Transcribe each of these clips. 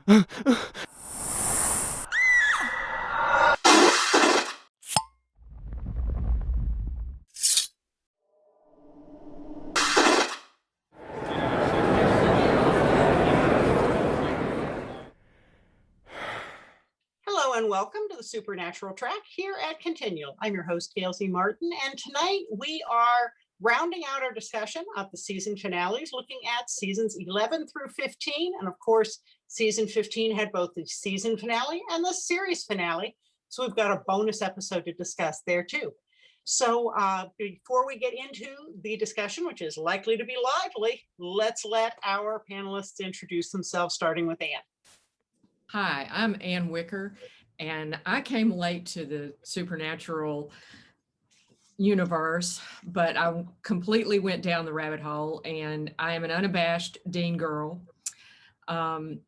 Hello and welcome to the Supernatural Track here at Continual. I'm your host, Gail Z Martin, and tonight we are rounding out our discussion of the season finales, looking at seasons 11 through 15. And of course, season 15 had both the season finale and the series finale. So we've got a bonus episode to discuss there too. So before we get into the discussion, which is likely to be lively, let's let our panelists introduce themselves, starting with Anne. Hi, I'm Ann Wicker, and I came late to the Supernatural universe, but I completely went down the rabbit hole, and I am an unabashed Dean girl. And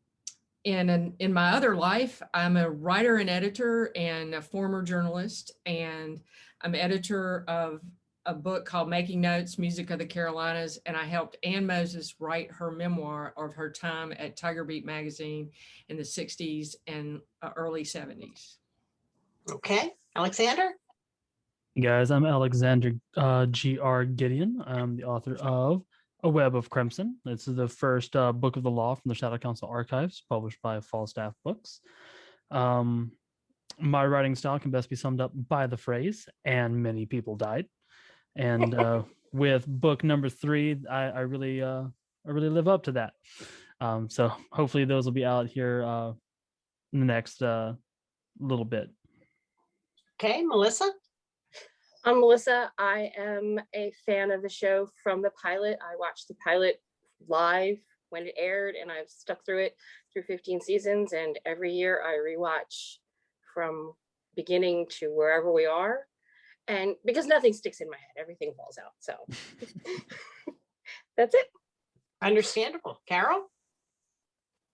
in my other life, I'm a writer and editor and a former journalist, and I'm editor of a book called Making Notes, Music of the Carolinas, and I helped Ann Moses write her memoir of her time at Tiger Beat magazine in the 60s and early 70s. Okay, Alexander? Guys, I'm Alexander GR Gideon. I'm the author of A Web of Crimson. This is the first book of the law from the Shadow Council archives, published by Falstaff Books. My writing style can best be summed up by the phrase, and many people died. And with book number 3, I really live up to that. So hopefully those will be out here in the next little bit. Okay, Melissa? I'm Melissa. I am a fan of the show from the pilot. I watched the pilot live when it aired, and I've stuck through it through 15 seasons. And every year I rewatch from beginning to wherever we are. And because nothing sticks in my head, everything falls out. So that's it. Understandable. Carole?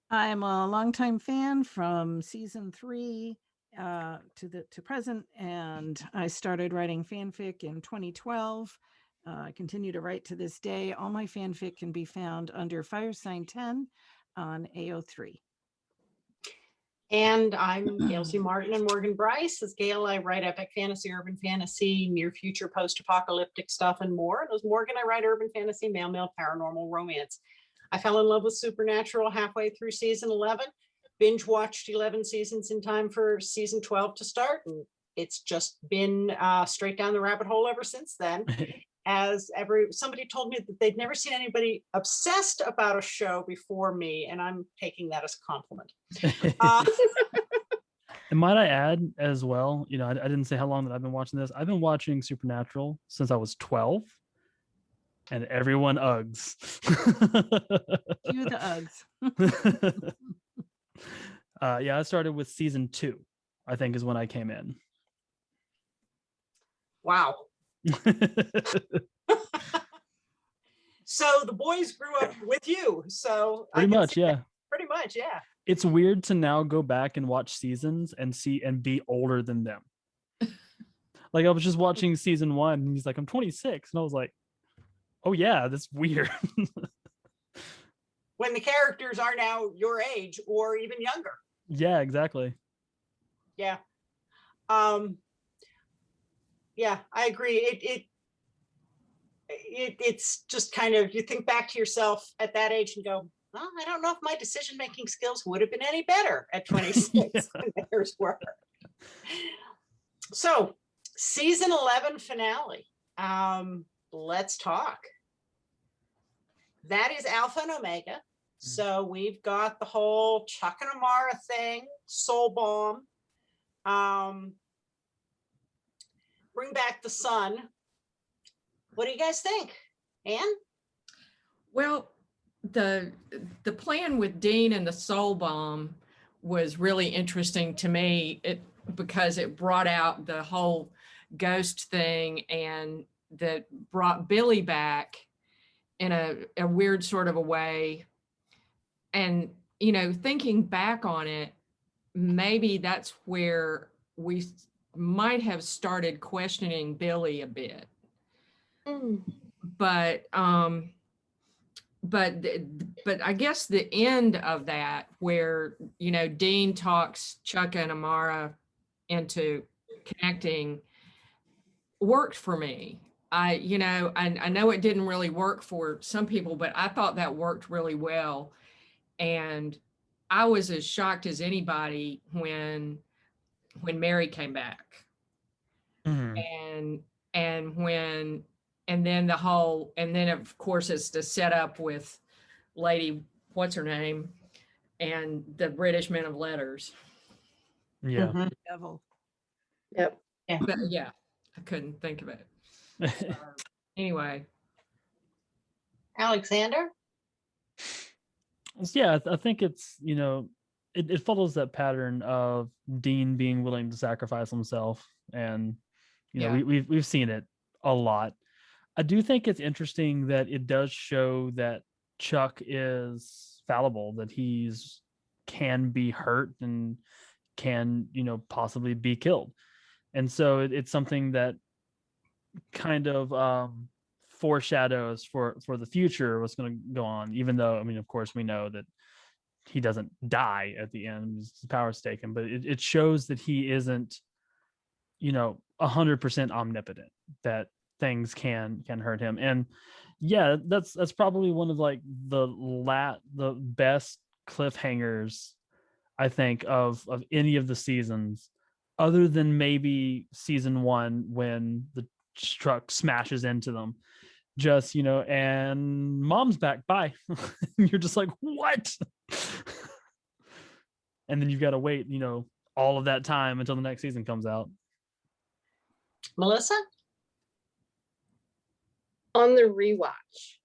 I'm a longtime fan from season 3 to present, and I started writing fanfic in 2012. I continue to write to this day. All my fanfic can be found under Firesign 10 on AO3. And I'm Gail Z Martin and Morgan Bryce. As Gail, I write epic fantasy, urban fantasy, near future, post-apocalyptic stuff, and more. And as Morgan, I write urban fantasy, male, paranormal, romance. I fell in love with Supernatural halfway through season 11, binge watched 11 seasons in time for season 12 to start. And it's just been straight down the rabbit hole ever since then. Somebody told me that they'd never seen anybody obsessed about a show before me, and I'm taking that as a compliment. And might I add as well, I didn't say how long that I've been watching this. I've been watching Supernatural since I was 12, and everyone uggs. Cue the uggs. Yeah, I started with season 2, I think is when I came in. Wow. So the boys grew up with you. So pretty much, yeah. It's weird to now go back and watch seasons and see and be older than them. Like I was just watching season 1 and he's like, I'm 26. And I was like, oh yeah, that's weird. When the characters are now your age or even younger. Yeah, exactly. Yeah. Yeah, I agree. It's just kind of, you think back to yourself at that age and go, well, I don't know if my decision-making skills would have been any better at 26 than theirs were. So, season 11 finale. Let's talk. That is Alpha and Omega. So we've got the whole Chuck and Amara thing, Soul Bomb, bring back the sun. What do you guys think? Anne? Well, the plan with Dean and the Soul Bomb was really interesting to me because it brought out the whole ghost thing, and that brought Billy back in a weird sort of a way. And, thinking back on it, maybe that's where we might have started questioning Billy a bit. But but I guess the end of that, where, you know, Dean talks Chuck and Amara into connecting, worked for me. You know, I know it didn't really work for some people, but I thought that worked really well. And I was as shocked as anybody when Mary came back. Mhm. And when, and then the whole, and then of course it's the setup with Lady, what's her name, and the British men of letters. Yeah. Mhm. Devil. Yep. But yeah, I couldn't think of it. So, anyway, Alexander? Yeah, I think it's, you know, it follows that pattern of Dean being willing to sacrifice himself, and you know, Yeah. we've seen it a lot. I do think it's interesting that it does show that Chuck is fallible, that he's can be hurt and can, you know, possibly be killed. And so it's something that kind of foreshadows for the future what's going to go on, even though, I mean, of course we know that he doesn't die at the end, his power's taken, but it shows that he isn't, you know, 100% omnipotent, that things can hurt him. And yeah, that's probably one of like the best cliffhangers, I think, of any of the seasons, other than maybe season 1 when the truck smashes into them. Just, you know, and mom's back, bye. You're just like, what? And then you've got to wait, you know, all of that time until the next season comes out. Melissa? On the rewatch,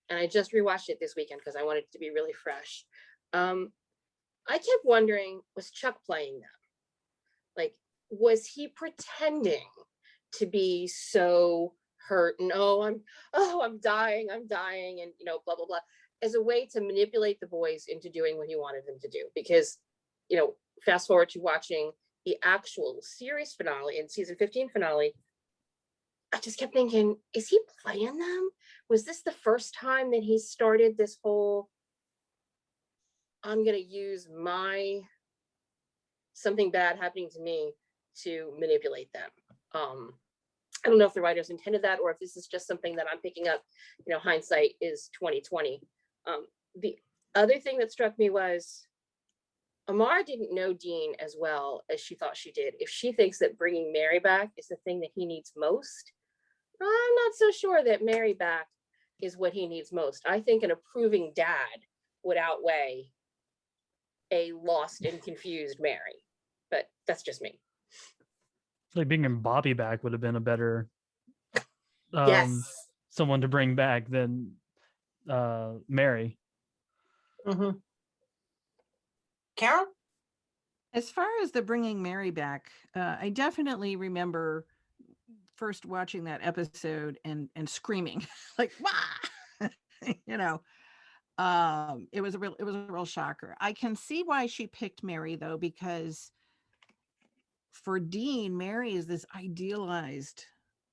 and I just rewatched it this weekend because I wanted it to be really fresh. I kept wondering, was Chuck playing them? Like, was he pretending to be so hurt and I'm dying, and you know, blah blah blah, as a way to manipulate the boys into doing what he wanted them to do? Because, you know, fast forward to watching the actual series finale and season 15 finale, I just kept thinking, is he playing them? Was this the first time that he started this whole, I'm going to use my something bad happening to me to manipulate them? I don't know if the writers intended that, or if this is just something that I'm picking up. You know, hindsight is 2020. The other thing that struck me was Amara didn't know Dean as well as she thought she did. If she thinks that bringing Mary back is the thing that he needs most, I'm not so sure that Mary back is what he needs most. I think an approving dad would outweigh a lost and confused Mary, but that's just me. Like bringing Bobby back would have been a better Yes. someone to bring back than Mary. Mm-hmm. Carole? As far as the bringing Mary back, I definitely remember first watching that episode and screaming like, "Wah!" You know, it was a real shocker. I can see why she picked Mary though, because for Dean, Mary is this idealized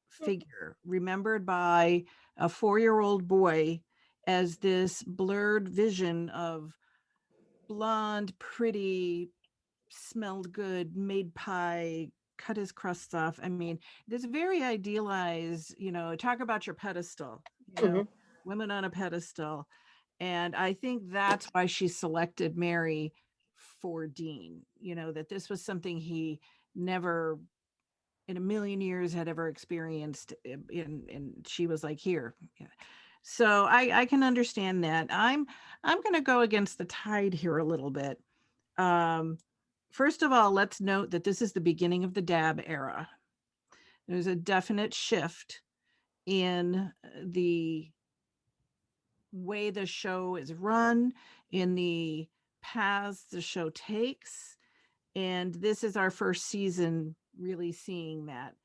figure remembered by a 4-year-old boy as this blurred vision of blonde, pretty, smelled good, made pie, cut his crusts off. I mean, this very idealized, you know, talk about your pedestal, you know, women on a pedestal. And I think that's why she selected Mary for Dean, you know, that this was something he never in a million years had ever experienced, and she was like, here. Yeah. So I can understand that. I'm going to go against the tide here a little bit. First of all, let's note that this is the beginning of the dab era. There's a definite shift in the way the show is run, in the paths the show takes. And this is our first season really seeing that.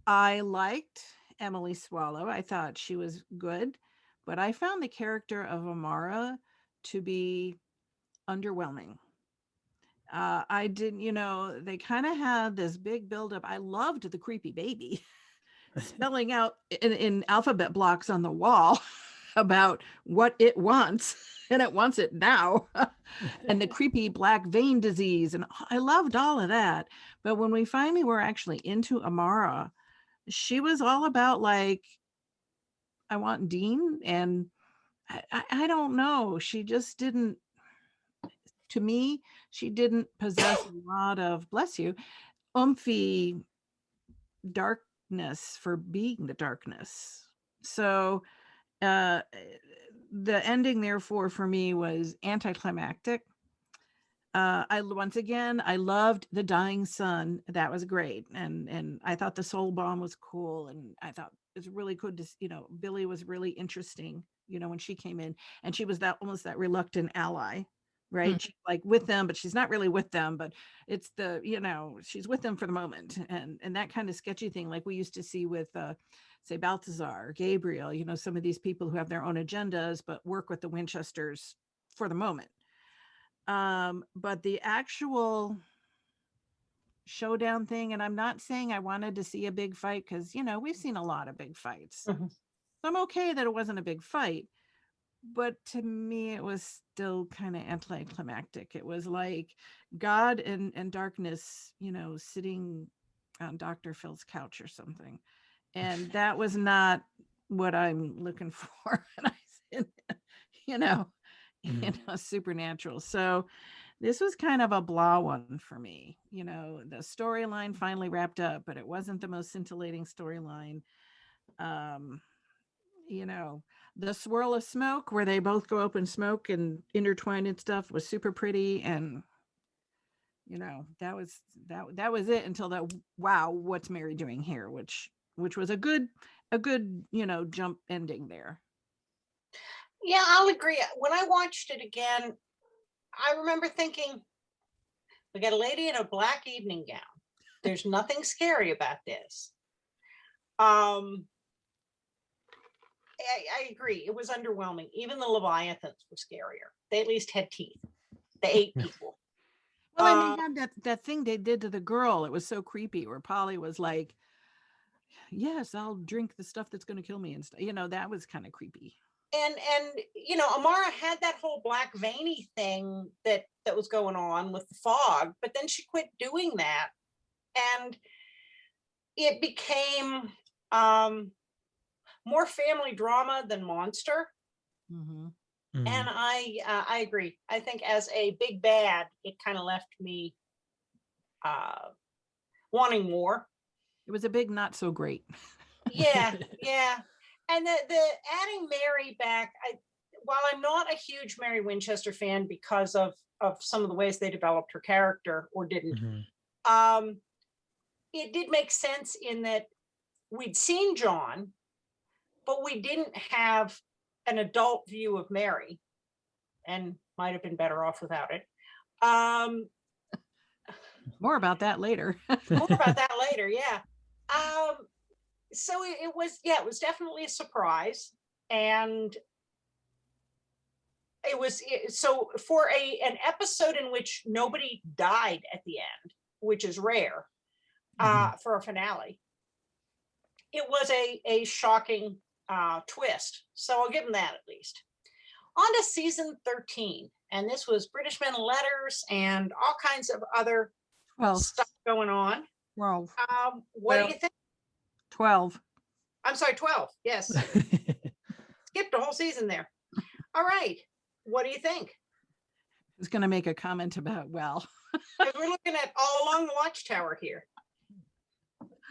I liked Emily Swallow. I thought she was good, but I found the character of Amara to be underwhelming. I didn't, you know, they kind of had this big buildup. I loved the creepy baby. spelling out in alphabet blocks on the wall about what it wants, and it wants it now. And the creepy black vein disease, and I loved all of that. But when we finally were actually into Amara, she was all about like, I want Dean, and I don't know, she just didn't, to me, she didn't possess a lot of, bless you, umphy darkness for being the darkness. So uh the ending therefore for me was anticlimactic. Once again, I loved the dying sun. That was great. And I thought the soul bomb was cool. And I thought it's really good to, Billy was really interesting, when she came in, and she was that almost that reluctant ally, right? Mm. She's like with them, but she's not really with them, but it's she's with them for the moment. And that kind of sketchy thing, like we used to see with, say Balthazar, Gabriel, some of these people who have their own agendas, but work with the Winchesters for the moment. But the actual showdown thing, and I'm not saying I wanted to see a big fight, because we've seen a lot of big fights. Mhm. So I'm okay that it wasn't a big fight, but to me it was still kind of anticlimactic. It was like God and darkness, sitting on Dr. Phil's couch or something, and that was not what I'm looking for. And you know supernatural. So this was kind of a blah one for me. The storyline finally wrapped up, but it wasn't the most scintillating storyline. um the swirl of smoke where they both go up in smoke and intertwine and stuff was super pretty, and that was it until that, wow, what's Mary doing here, which was a good jump ending there. Yeah, I'll agree. When I watched it again, I remember thinking, we got a lady in a black evening gown. There's nothing scary about this. I agree. It was underwhelming. Even the Leviathans were scarier. They at least had teeth. They ate people. Well, and they had that thing they did to the girl. It was so creepy, where Polly was like, yes, I'll drink the stuff that's going to kill me and stuff. That was kind of creepy. And Amara had that whole black veiny thing that was going on with the fog, but then she quit doing that, and it became more family drama than monster. Mm-hmm. And I agree. I think as a big bad, it kind of left me wanting more. It was a big not so great. Yeah. And the adding Mary back, while I'm not a huge Mary Winchester fan because of some of the ways they developed her character or didn't, it did make sense in that we'd seen John, but we didn't have an adult view of Mary, and might have been better off without it. More about that later. Yeah. So it was definitely a surprise, and so for an episode in which nobody died at the end, which is rare for a finale, it was a shocking twist. So I'll give them that at least. On to season 13, and this was British Men and Letters and all kinds of other stuff going on. 12. What do you think? 12. I'm sorry, 12. Yes. Skipped a whole season there. All right. What do you think? I was going to make a comment about, because we're looking at all along the Watchtower here.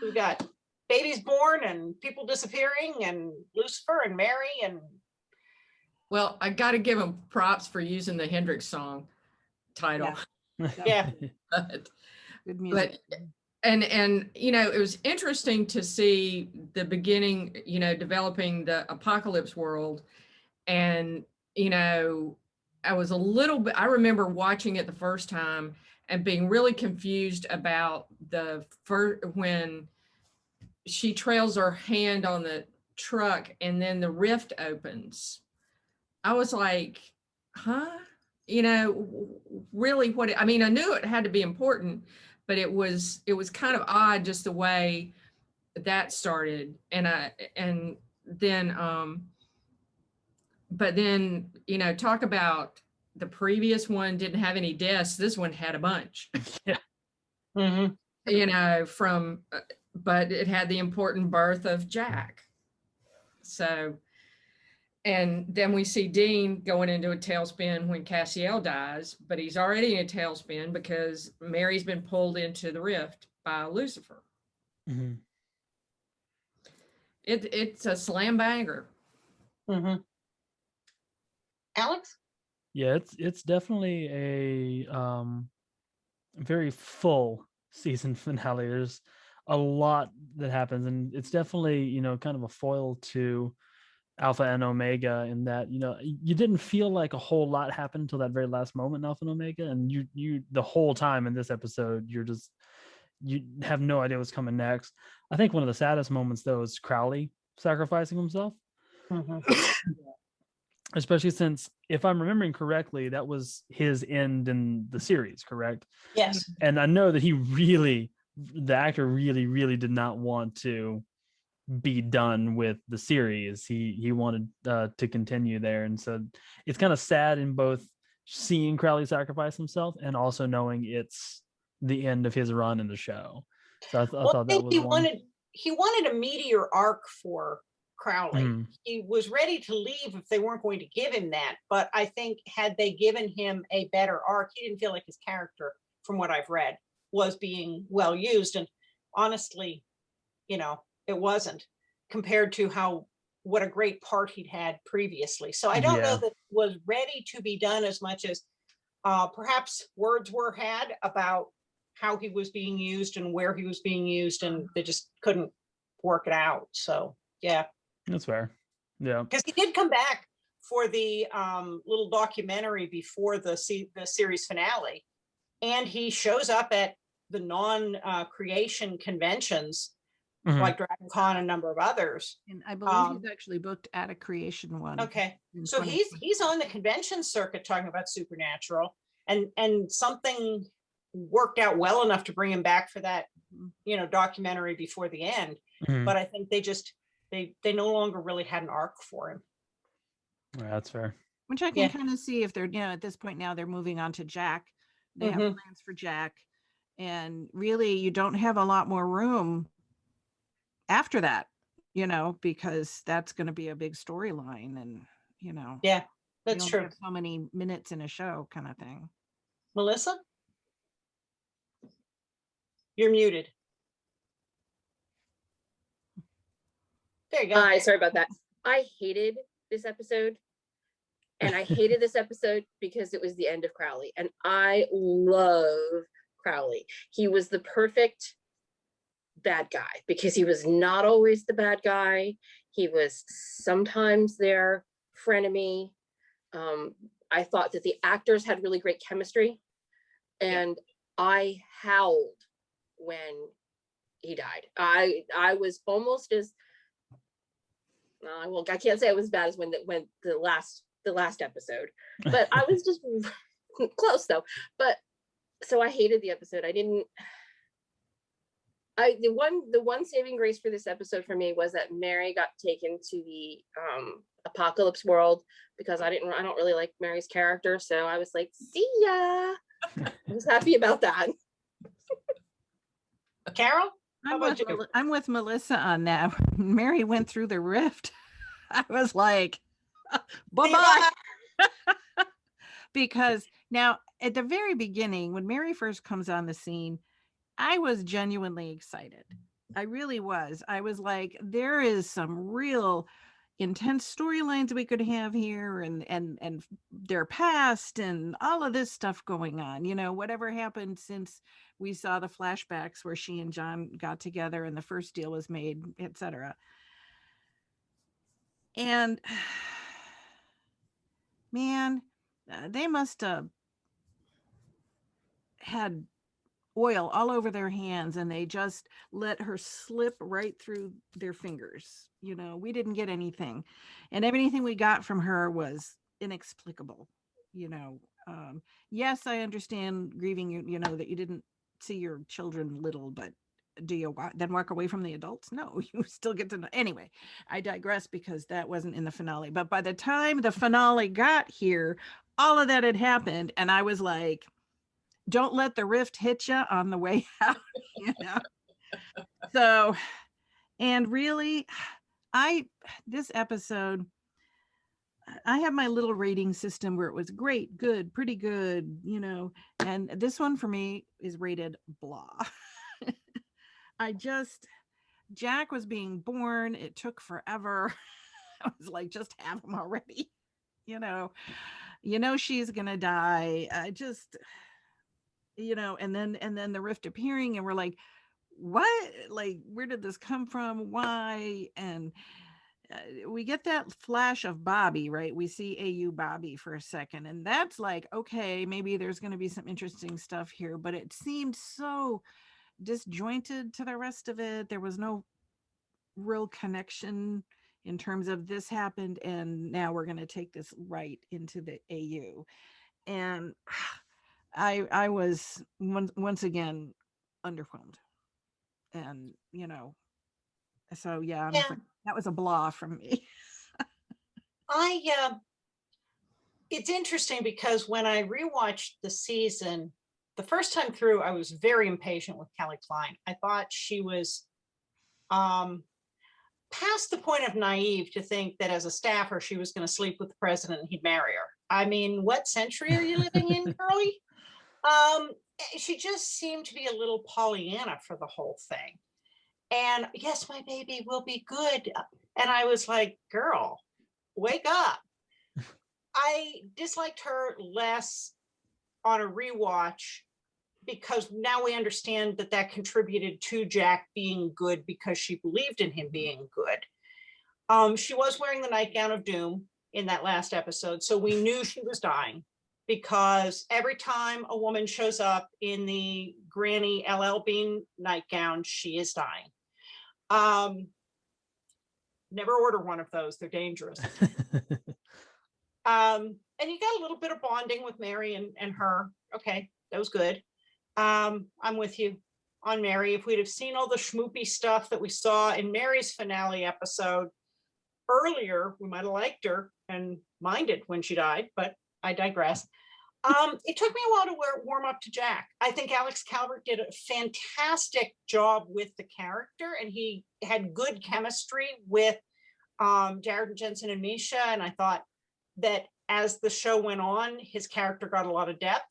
We've got babies born and people disappearing and Lucifer and Mary and. Well, I got to give them props for using the Hendrix song title. Yeah. Good music. But and it was interesting to see the beginning, developing the apocalypse world. And I was a little bit, I remember watching it the first time and being really confused about when she trails her hand on the truck and then the rift opens. I was like, huh? Really I knew it had to be important, but it was kind of odd just the way that started, and then but then, you know, talk about the previous one didn't have any deaths. This one had a bunch. Yeah. Mhm. You know, but it had the important birth of Jack. So, and then we see Dean going into a tailspin when Cassiel dies, but he's already in a tailspin because Mary's been pulled into the rift by Lucifer. Mhm. It's a slam banger. Mhm. Alex? Yeah, it's definitely a very full season finale. There's a lot that happens, and it's definitely, you know, kind of a foil to Alpha and Omega in that, you know, you didn't feel like a whole lot happened until that very last moment in Alpha and Omega, and you the whole time in this episode you have no idea what's coming next. I think one of the saddest moments though is Crowley sacrificing himself. Mhm. Especially since, if I'm remembering correctly, that was his end in the series, correct? Yes. And I know that the actor really did not want to be done with the series. He wanted to continue there, and so it's kind of sad in both seeing Crowley sacrifice himself and also knowing it's the end of his run in the show. So I Well, I thought that think was one. he wanted a meteor arc for Crowley. Mhm. He was ready to leave if they weren't going to give him that. But I think had they given him a better arc, he didn't feel like his character, from what I've read, was being well used. And honestly, you know, it wasn't, compared to what a great part he'd had previously. So I don't know Yeah, that it was ready to be done as much as perhaps words were had about how he was being used and where he was being used, and they just couldn't work it out. So yeah, that's fair. Yeah. because he did come back for the little documentary before the series finale, and he shows up at the non-creation conventions Mhm. like Dragon Con and a number of others. And I believe he's actually booked at a creation one. Okay, in so he's 2020. on the convention circuit talking about supernatural, and something worked out well enough to bring him back for that, you know, documentary before the end. Mhm. But I think they no longer really had an arc for him. Yeah, that's fair. Which I can Yeah. kind of see if they're, you know, at this point now they're moving on to Jack. They have Mhm. plans for Jack. And really, you don't have a lot more room after that, you know, because that's going to be a big storyline. And, you know, Yeah, you that's only true. have so many minutes in a show kind of thing. Melissa, you're muted. There you go. Hi, sorry about that. I hated this episode. And I hated this episode because it was the end of Crowley. And I love Crowley. He was the perfect bad guy because he was not always the bad guy. He was sometimes their frenemy. I thought that the actors had really great chemistry. And I howled when he died. I was almost as well, I can't say it was as bad as when the last episode, but I was just close though. But so I hated the episode. The one saving grace for this episode for me was that Mary got taken to the apocalypse world, because I don't really like Mary's character, so I was like, see ya. I was happy about that. Carol, how I'm about with, you? I'm with Melissa on that. Mary went through the rift. I was like, bye-bye. Because now at the very beginning, when Mary first comes on the scene, I was genuinely excited. I really was. I was like, there is some real intense storylines we could have here, and their past and all of this stuff going on, you know, whatever happened since we saw the flashbacks where she and John got together and the first deal was made, etc. And man, they must have had oil all over their hands, and they just let her slip right through their fingers. You know, we didn't get anything, and everything we got from her was inexplicable. You know, yes, I understand grieving, you know, that you didn't see your children little, but do you then walk away from the adults? No, you still get to know. Anyway, I digress because that wasn't in the finale. But by the time the finale got here, all of that had happened. And I was like, don't let the rift hit you on the way out, you know? So, and really, this episode, I have my little rating system where it was great, good, pretty good, you know, and this one for me is rated blah. Jack was being born. It took forever. I was like, just have him already. You know, she's going to die. I just, and then the rift appearing and we're like, what? Like, where did this come from? Why? And we get that flash of Bobby, right? We see AU Bobby for a second, and that's like, okay, maybe there's going to be some interesting stuff here, but it seemed so disjointed to the rest of it. There was no real connection in terms of this happened, and now we're going to take this right into the AU. And I was once again underwhelmed, and so yeah. That was a blah from me. It's interesting because when I rewatched the season, the first time through, I was very impatient with Kelly Klein. I thought she was past the point of naive to think that as a staffer, she was going to sleep with the president and he'd marry her. I mean, what century are you living in, Curly? She just seemed to be a little Pollyanna for the whole thing. And yes, my baby will be good. And I was like, girl, wake up. I disliked her less on a rewatch because now we understand that contributed to Jack being good because she believed in him being good. She was wearing the nightgown of doom in that last episode, so we knew she was dying because every time a woman shows up in the Granny LL Bean nightgown, she is dying. Never order one of those. They're dangerous. And you got a little bit of bonding with Mary and her. Okay, that was good. I'm with you on Mary. If we'd have seen all the schmoopy stuff that we saw in Mary's finale episode earlier, we might have liked her and minded when she died, but I digress. It took me a while to warm up to Jack. I think Alex Calvert did a fantastic job with the character, and he had good chemistry with Jared Jensen and Misha. And I thought that as the show went on, his character got a lot of depth.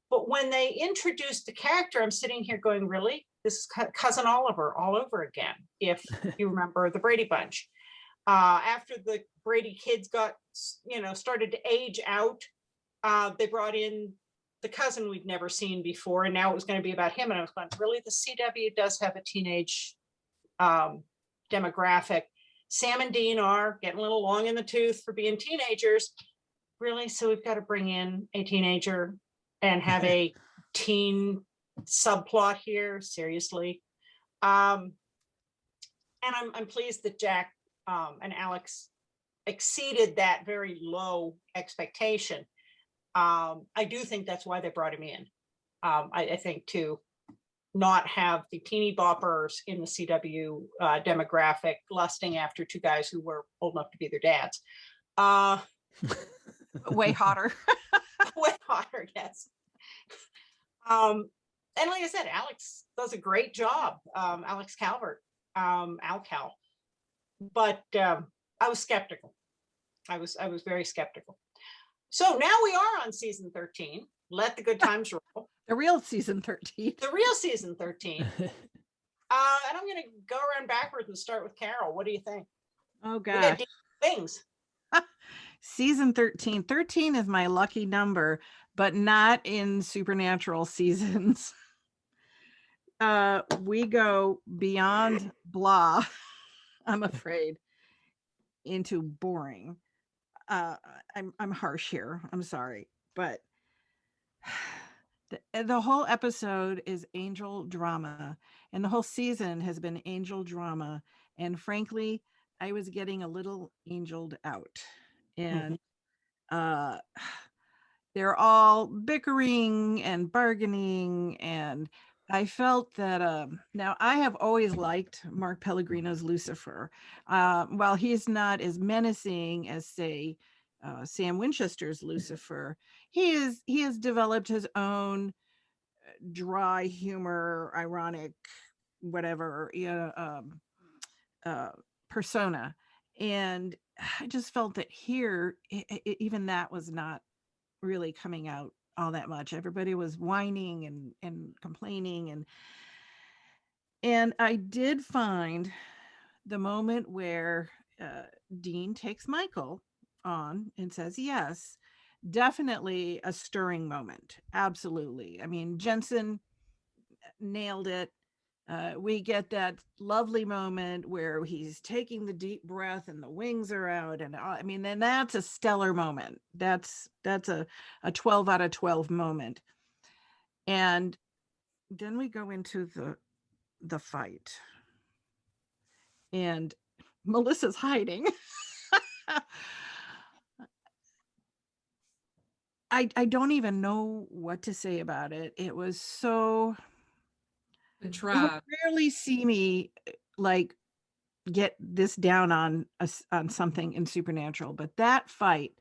But when they introduced the character, I'm sitting here going, really? This is Cousin Oliver all over again, if you remember the Brady Bunch. After the Brady kids started to age out, they brought in the cousin we'd never seen before, and now it was going to be about him. And I was going, really? The CW does have a teenage demographic. Sam and Dean are getting a little long in the tooth for being teenagers. Really? So we've got to bring in a teenager and have a teen subplot here? Seriously? And I'm pleased that Jack and Alex exceeded that very low expectation. I do think that's why they brought him in. I think to not have the teeny boppers in the CW demographic lusting after two guys who were old enough to be their dads. Way hotter. Way hotter, yes. And like I said, Alex does a great job. Alex Calvert, Al-Cal. But I was skeptical. I was very skeptical. So now we are on season 13. Let the good times roll. The real season 13. The real season 13. And I'm going to go around backwards and start with Carole. What do you think? Oh, God. Things. Season 13. 13 is my lucky number, but not in supernatural seasons. We go beyond blah, I'm afraid, into boring. I'm harsh here. I'm sorry, but the whole episode is angel drama, and the whole season has been angel drama. And frankly, I was getting a little angeled out, and they're all bickering and bargaining and I felt that now I have always liked Mark Pellegrino's Lucifer. While he's not as menacing as, say, Sam Winchester's Lucifer, he has developed his own dry humor, ironic, whatever, persona. And I just felt that here, even that was not really coming out all that much. Everybody was whining and complaining, and I did find the moment where Dean takes Michael on and says yes, definitely a stirring moment. Absolutely. I mean, Jensen nailed it. We get that lovely moment where he's taking the deep breath and the wings are out, and I mean, then that's a stellar moment. That's a 12 out of 12 moment. And then we go into the fight, and Melissa's hiding. I don't even know what to say about it. It was so, The you tribe. rarely see me like get this down on on something in Supernatural, but that fight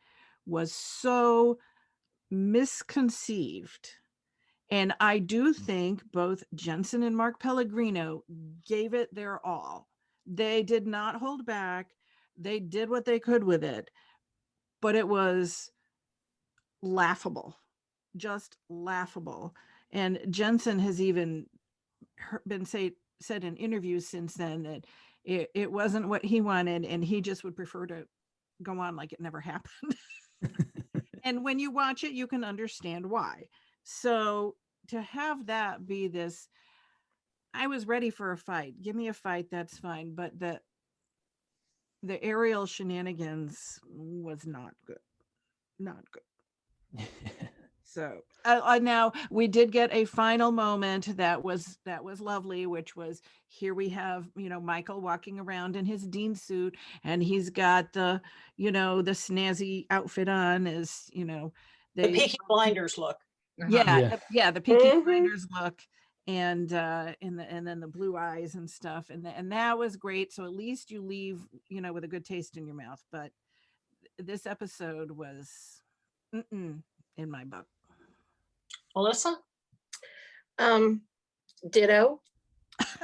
was so misconceived. And I do think both Jensen and Mark Pellegrino gave it their all. They did not hold back. They did what they could with it, but it was laughable, just laughable. And Jensen has even been said in interviews since then that it wasn't what he wanted, and he just would prefer to go on like it never happened. And when you watch it, you can understand why. So to have that be this, I was ready for a fight. Give me a fight, that's fine. But the aerial shenanigans was not good. Not good. So now we did get a final moment that was lovely, which was, here we have, Michael walking around in his Dean suit, and he's got the the snazzy outfit on, as The they Peaky Blinders look. yeah Yeah. the Peaky Mhm. Blinders look, and then the blue eyes and stuff, and that was great. So at least you leave with a good taste in your mouth. But this episode was in my book. Melissa? Ditto.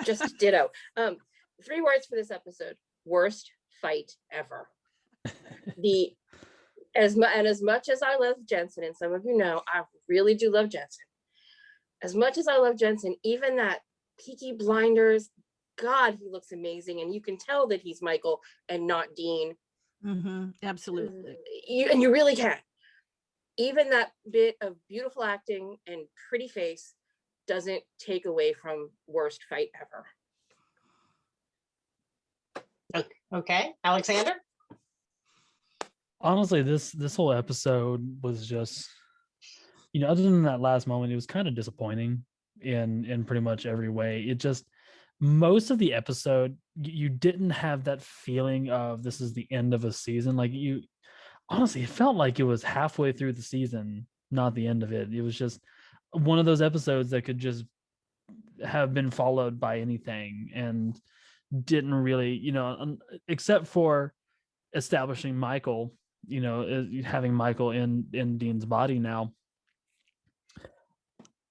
Just ditto. 3 words for this episode: worst fight ever. As much as I love Jensen, and some of you know I really do love Jensen. As much as I love Jensen, even that Peaky Blinders, God, he looks amazing, and you can tell that he's Michael and not Dean. Absolutely. You really can. Even that bit of beautiful acting and pretty face doesn't take away from worst fight ever. Okay. Alexander? Honestly, this whole episode was just, other than that last moment, it was kind of disappointing in pretty much every way. It just, most of the episode, you didn't have that feeling of this is the end of a season. Like, honestly, it felt like it was halfway through the season, not the end of it. It was just one of those episodes that could just have been followed by anything, and didn't really, except for establishing Michael, having Michael in Dean's body now.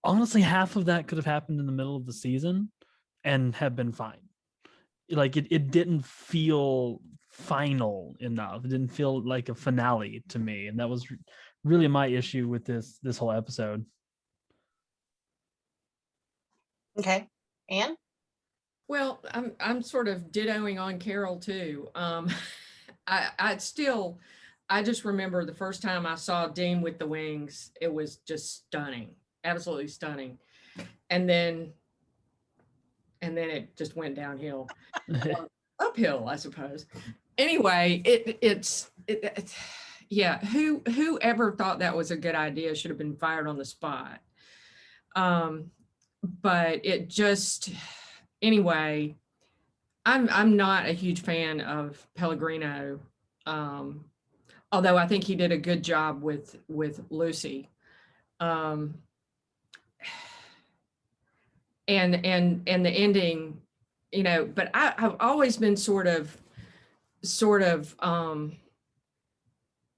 Honestly, half of that could have happened in the middle of the season and have been fine. Like, it didn't feel final enough. It didn't feel like a finale to me, and that was really my issue with this whole episode. Okay. Anne? Well, I'm sort of dittoing on Carole too. I just remember the first time I saw Dean with the wings, it was just stunning, absolutely stunning. And then it just went downhill, uphill, I suppose. Anyway, it's yeah. Whoever thought that was a good idea should have been fired on the spot. But it just, anyway, I'm not a huge fan of Pellegrino, although I think he did a good job with Lucy. and the ending, you know, but I've always been sort of,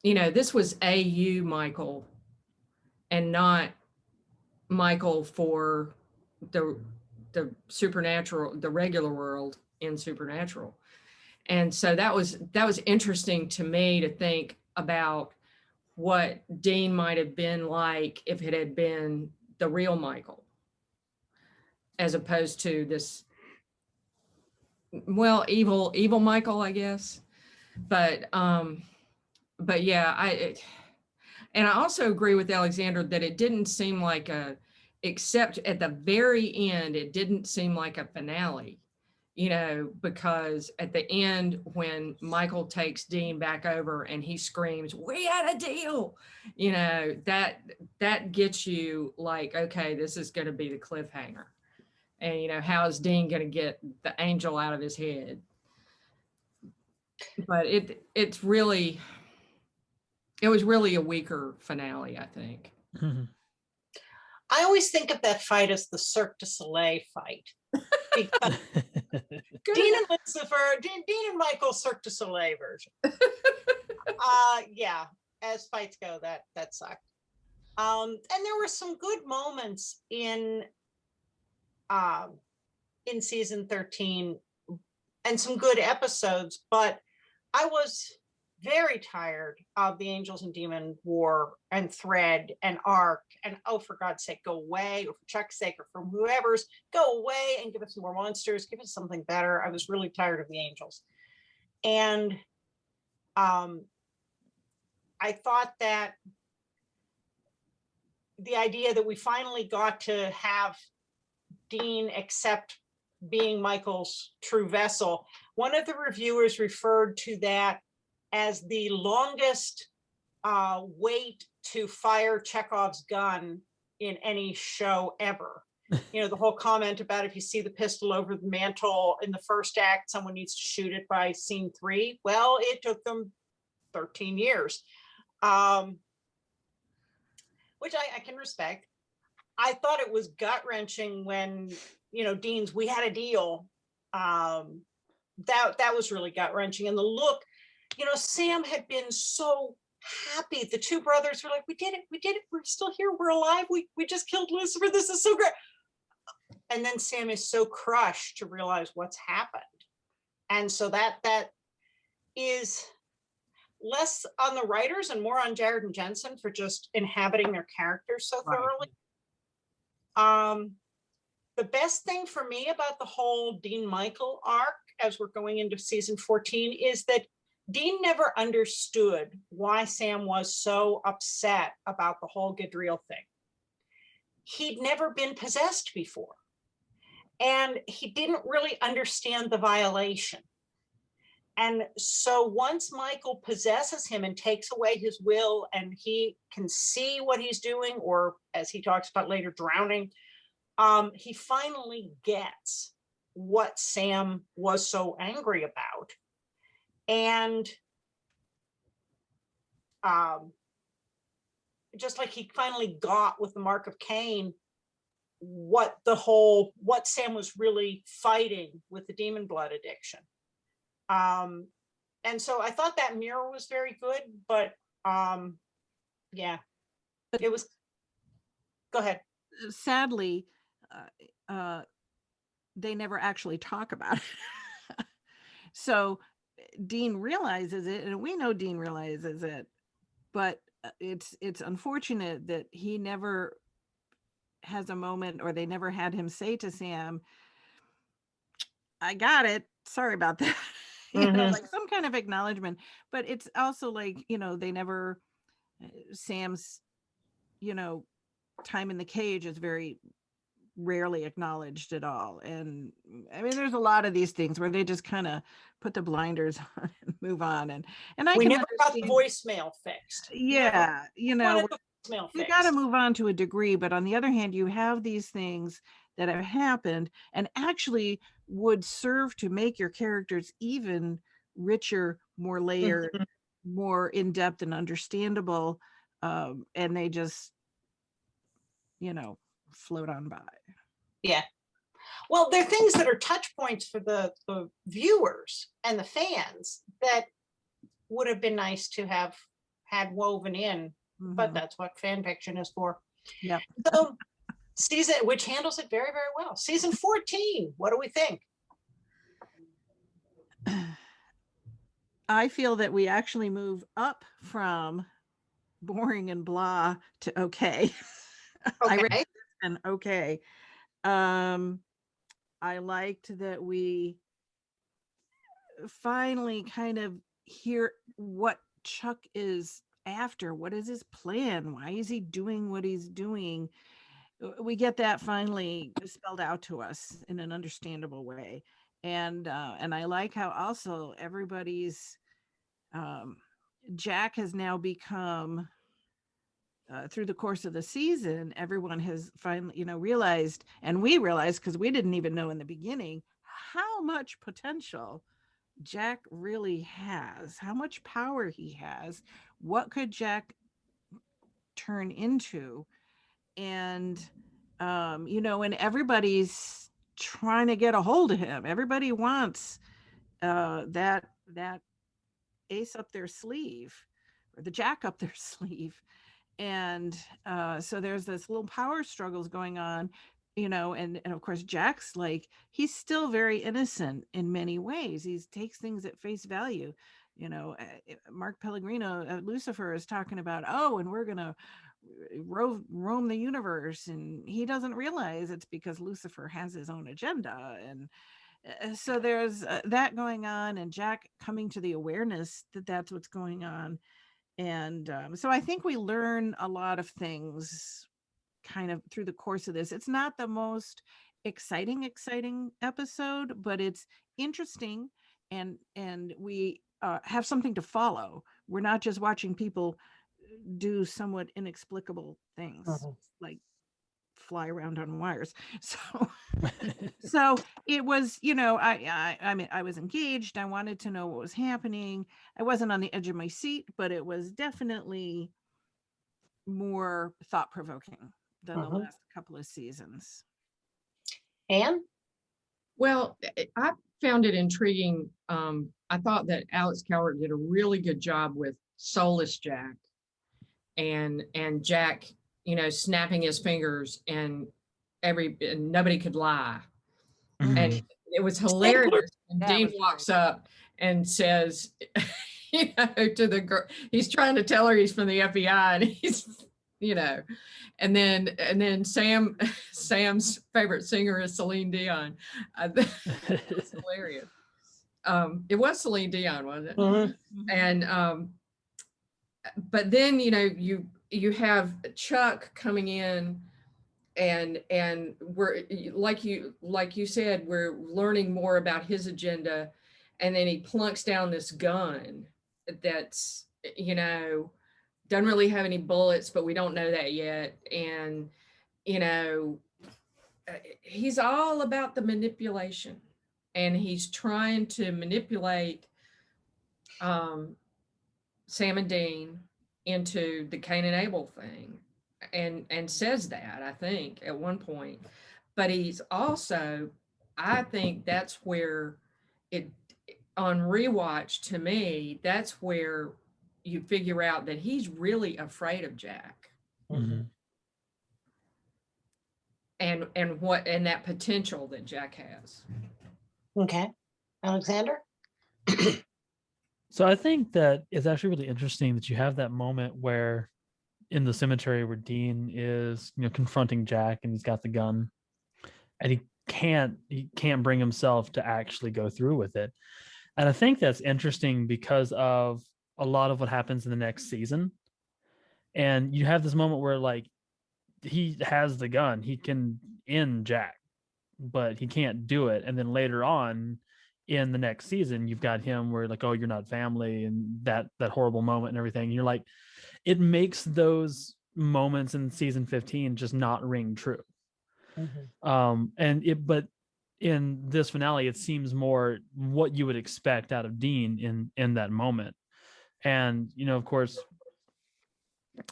you know, this was AU Michael and not Michael for the supernatural, the regular world in Supernatural. And so that was interesting to me to think about what Dean might have been like if it had been the real Michael, as opposed to this, well, evil Michael, I guess. But yeah, and I also agree with Alexander that it didn't seem like except at the very end, it didn't seem like a finale, you know, because at the end, when Michael takes Dean back over and he screams, "We had a deal," you know, that gets you like, okay, this is going to be the cliffhanger. And, you know, how is Dean going to get the angel out of his head? But it was really a weaker finale, I think. Mm-hmm. I always think of that fight as the Cirque du Soleil fight. Because Dean and Lucifer, Dean and Michael Cirque du Soleil version. Yeah, as fights go, that sucked. And there were some good moments in season 13 and some good episodes, but I was very tired of the Angels and Demon War and Thread and Arc, and oh, for God's sake, go away, or for Chuck's sake, or from whoever's, go away and give us some more monsters, give us something better. I was really tired of the Angels. And I thought that the idea that we finally got to have Dean accept being Michael's true vessel, one of the reviewers referred to that as the longest wait to fire Chekhov's gun in any show ever. You know, the whole comment about if you see the pistol over the mantle in the first act, someone needs to shoot it by scene 3. Well, it took them 13 years, which I can respect. I thought it was gut-wrenching when, you know, Dean's "we had a deal." That was really gut-wrenching. And the look, you know, Sam had been so happy. The two brothers were like, we did it, we're still here, we're alive, we just killed Lucifer, this is so great. And then Sam is so crushed to realize what's happened. And so that is less on the writers and more on Jared and Jensen for just inhabiting their characters so thoroughly. The best thing for me about the whole Dean Michael arc as we're going into season 14 is that Dean never understood why Sam was so upset about the whole Gadriel thing. He'd never been possessed before, and he didn't really understand the violation. And so once Michael possesses him and takes away his will, and he can see what he's doing, or as he talks about later, drowning, he finally gets what Sam was so angry about. And just like he finally got with the Mark of Cain what Sam was really fighting with the demon blood addiction. And so I thought that mirror was very good, but yeah, it was. Go ahead. Sadly, they never actually talk about it. So Dean realizes it, and we know Dean realizes it, but it's unfortunate that he never has a moment, or they never had him say to Sam, "I got it. Sorry about that." You know, like some kind of acknowledgement. But it's also like, you know, they never, Sam's, you know, time in the cage is very rarely acknowledged at all. And I mean, there's a lot of these things where they just kind of put the blinders on and move on. And we never got the voicemail fixed. Yeah, you know, we got to move on to a degree. But on the other hand, you have these things that have happened and actually would serve to make your characters even richer, more layered, more in-depth and understandable. And they just, you know, float on by. Yeah. Well, there are things that are touch points for the viewers and the fans that would have been nice to have had woven in, but Mhm. that's what fan fiction is for. Yep. So season, which handles it very, very well. Season 14, what do we think? I feel that we actually move up from boring and blah to okay. I read Okay. and okay. I liked that we finally kind of hear what Chuck is after. What is his plan? Why is he doing what he's doing? We get that finally spelled out to us in an understandable way. And I like how also everybody's Jack has now become through the course of the season, everyone has finally, realized, and we realized because we didn't even know in the beginning how much potential Jack really has, how much power he has. What could Jack turn into? And and everybody's trying to get a hold of him. Everybody wants that ace up their sleeve, or the Jack up their sleeve. And so there's this little power struggles going on, and of course Jack's like, he's still very innocent in many ways. He takes things at face value. Mark Pellegrino, Lucifer, is talking about, oh, and we're gonna roam the universe, and he doesn't realize it's because Lucifer has his own agenda. And so there's that going on, and Jack coming to the awareness that that's what's going on. And so I think we learn a lot of things kind of through the course of this. It's not the most exciting episode, but it's interesting, and we have something to follow. We're not just watching people do somewhat inexplicable things like fly around on wires. So it was, I mean, I was engaged. I wanted to know what was happening. I wasn't on the edge of my seat, but it was definitely more thought-provoking than the last couple of seasons. Anne? Well, I found it intriguing. I thought that Alex Coward did a really good job with Soulless Jack and Jack, snapping his fingers, and nobody could lie. And it was hilarious. And Dean walks up and says, to the girl, he's trying to tell her he's from the FBI, and he's, and then Sam's favorite singer is Celine Dion. It's hilarious. It was Celine Dion, wasn't it? And but then you have Chuck coming in, and we're like you said, we're learning more about his agenda, and then he plunks down this gun that's doesn't really have any bullets, but we don't know that yet. And he's all about the manipulation, and he's trying to manipulate Sam and Dean into the Cain and Abel thing, and says that, I think, at one point. But he's also, I think that's where it, on rewatch, to me, that's where you figure out that he's really afraid of Jack. And that potential that Jack has. Okay. Alexander? So I think that it's actually really interesting that you have that moment where in the cemetery where Dean is, confronting Jack, and he's got the gun, and he can't bring himself to actually go through with it. And I think that's interesting because of a lot of what happens in the next season. And you have this moment where, like, he has the gun, he can end Jack, but he can't do it. And then later on in the next season, you've got him where, like, oh, you're not family, and that horrible moment and everything. And you're like, it makes those moments in season 15 just not ring true. But in this finale, it seems more what you would expect out of Dean in that moment. And of course,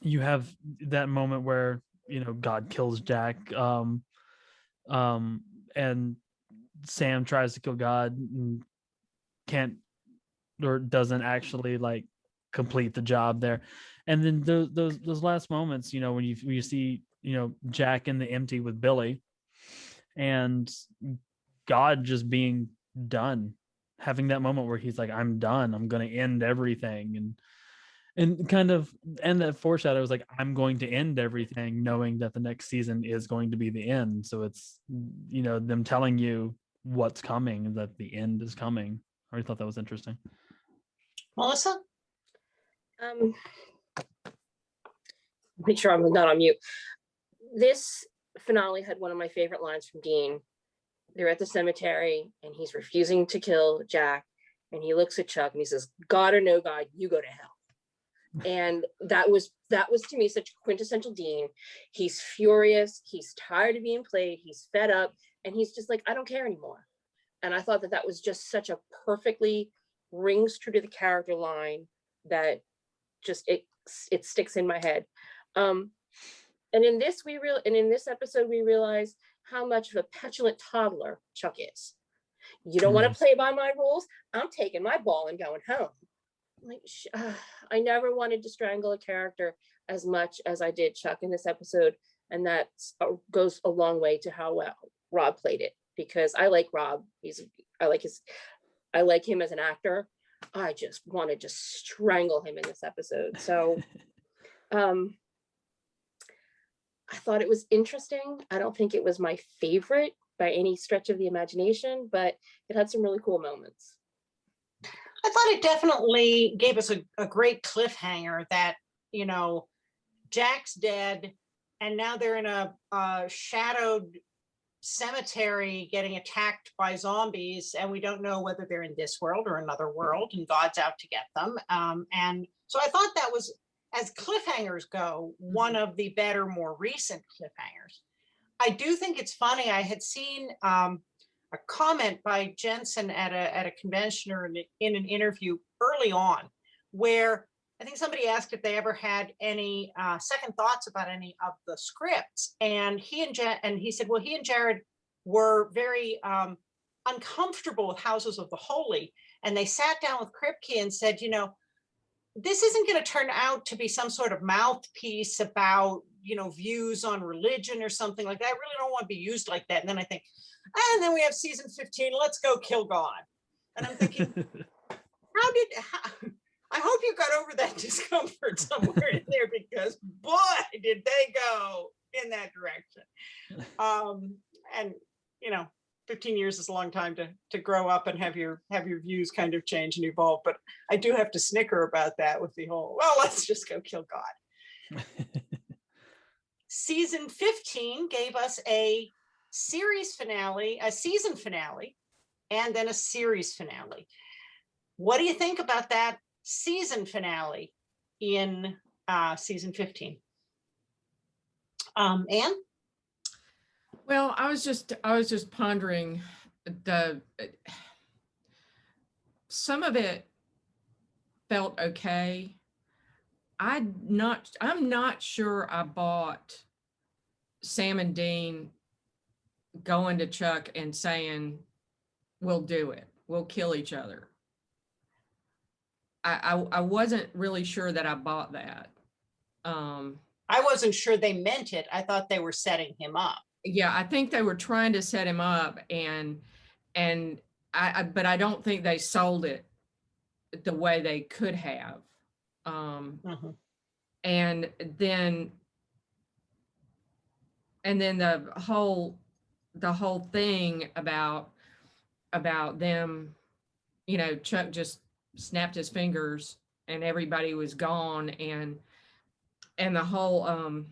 you have that moment where God kills Jack, and Sam tries to kill God and can't or doesn't actually like complete the job there. And then those last moments, you know, when you see, you know, Jack in the empty with Billy and God just being done, having that moment where he's like, I'm done, I'm going to end everything. And kind of, and that foreshadow was like, I'm going to end everything, knowing that the next season is going to be the end. So it's, you know, them telling you what's coming, that the end is coming. I already thought that was interesting. Melissa? Make sure I'm not on mute. This finale had one of my favorite lines from Dean. They're at the cemetery and he's refusing to kill Jack. And he looks at Chuck and he says, God or no God, you go to hell. And that was to me such quintessential Dean. He's furious, he's tired of being played, he's fed up, and he's just like, I don't care anymore. And I thought that was just such a perfectly rings true to the character line that just it sticks in my head. And in this episode we realize how much of a petulant toddler Chuck is. You don't want to play by my rules, I'm taking my ball and going home. Like I never wanted to strangle a character as much as I did Chuck in this episode, and that goes a long way to how well Rob played it, because I like Rob. I like him as an actor. I just wanted to strangle him in this episode. So I thought it was interesting. I don't think it was my favorite by any stretch of the imagination, but it had some really cool moments. I thought it definitely gave us a great cliffhanger that, you know, Jack's dead and now they're in a shadowed cemetery getting attacked by zombies, and we don't know whether they're in this world or another world, and God's out to get them. And so I thought that was, as cliffhangers go, one of the better, more recent cliffhangers. I do think it's funny. I had seen a comment by Jensen at a convention or in an interview early on, where I think somebody asked if they ever had any second thoughts about any of the scripts, and he said, well, he and Jared were very uncomfortable with Houses of the Holy, and they sat down with Kripke and said, you know, this isn't going to turn out to be some sort of mouthpiece about, you know, views on religion or something like that. I really don't want to be used like that. And then I think, and then we have season 15, let's go kill God. And I'm thinking, I hope you got over that discomfort somewhere in there, because boy, did they go in that direction. And, you know, 15 years is a long time to grow up and have your views kind of change and evolve. But I do have to snicker about that with the whole, well, let's just go kill God. Season 15 gave us a series finale, a season finale, and then a series finale. What do you think about that season finale in season 15? Anne? Well, I was just pondering some of it felt okay. I'm not sure I bought Sam and Dean going to Chuck and saying, we'll do it, we'll kill each other. I wasn't really sure that I bought that. I wasn't sure they meant it. I thought they were setting him up. Yeah, I think they were trying to set him up, but I don't think they sold it the way they could have. And then the whole thing about them, you know, Chuck just snapped his fingers and everybody was gone, and the whole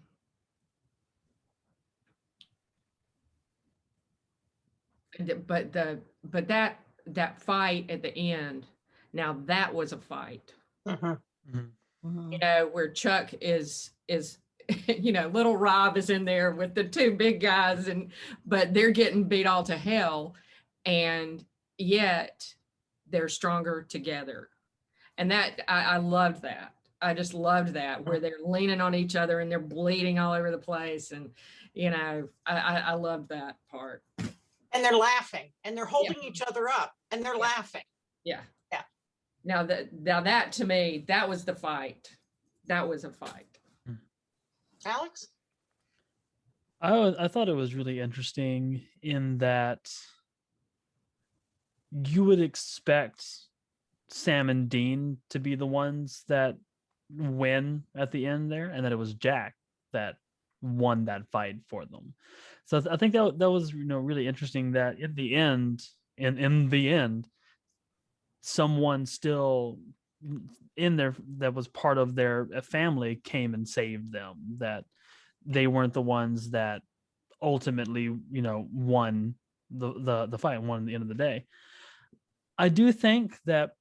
but that fight at the end, now that was a fight. You know, where Chuck is you know, little Rob is in there with the two big guys, but they're getting beat all to hell, and yet they're stronger together. And that I loved that. I just loved that, where they're leaning on each other and they're bleeding all over the place. And, you know, I loved that part. And they're laughing and they're holding each other up and they're laughing. Yeah. Yeah. Now that to me, that was the fight. That was a fight. Alex? I thought it was really interesting in that you would expect Sam and Dean to be the ones that win at the end there, and that it was Jack that won that fight for them. So I think that was really interesting that in the end, someone still in there that was part of their family came and saved them. That they weren't the ones that ultimately won the fight and won at the end of the day. I do think that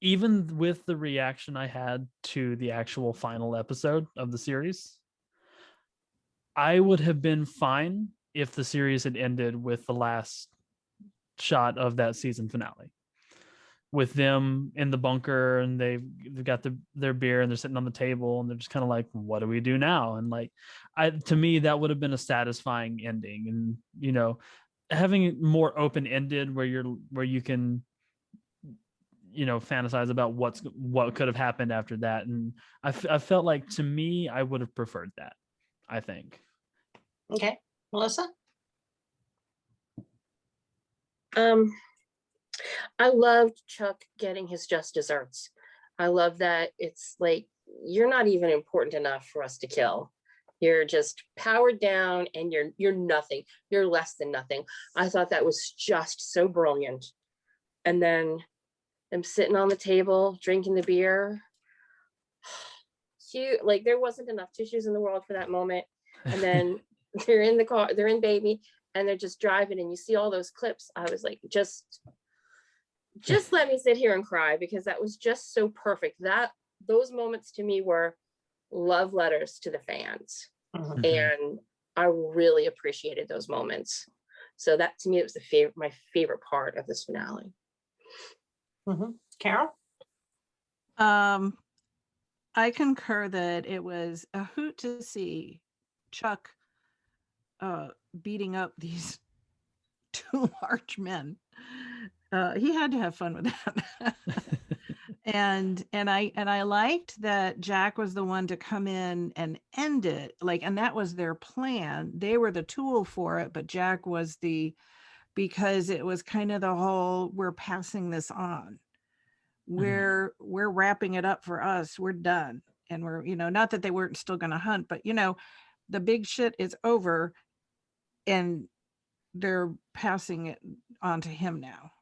even with the reaction I had to the actual final episode of the series, I would have been fine if the series had ended with the last shot of that season finale, with them in the bunker and they've got their beer and they're sitting on the table and they're just kind of like, what do we do now? And like, to me, that would have been a satisfying ending. And having it more open-ended where you can fantasize about what could have happened after that. And I felt like, to me, I would have preferred that, I think. Okay. Melissa? I loved Chuck getting his just desserts. I love that it's like, you're not even important enough for us to kill. You're just powered down and you're nothing. You're less than nothing. I thought that was just so brilliant. And then them sitting on the table, drinking the beer. Like, there wasn't enough tissues in the world for that moment. And then they're in the car, they're in baby, and they're just driving, and you see all those clips. I was like, just let me sit here and cry, because that was just so perfect. Those moments to me were love letters to the fans. Mhm. And I really appreciated those moments. So that, to me, it was my favorite part of this finale. Mm-hmm. Carole? I concur that it was a hoot to see Chuck beating up these two large men. He had to have fun with that. and I liked that Jack was the one to come in and end it, and that was their plan. They were the tool for it, but Jack was because it was kind of the whole, we're passing this on. We're wrapping it up for us. We're done. And we're, not that they weren't still going to hunt, but the big shit is over and they're passing it on to him now,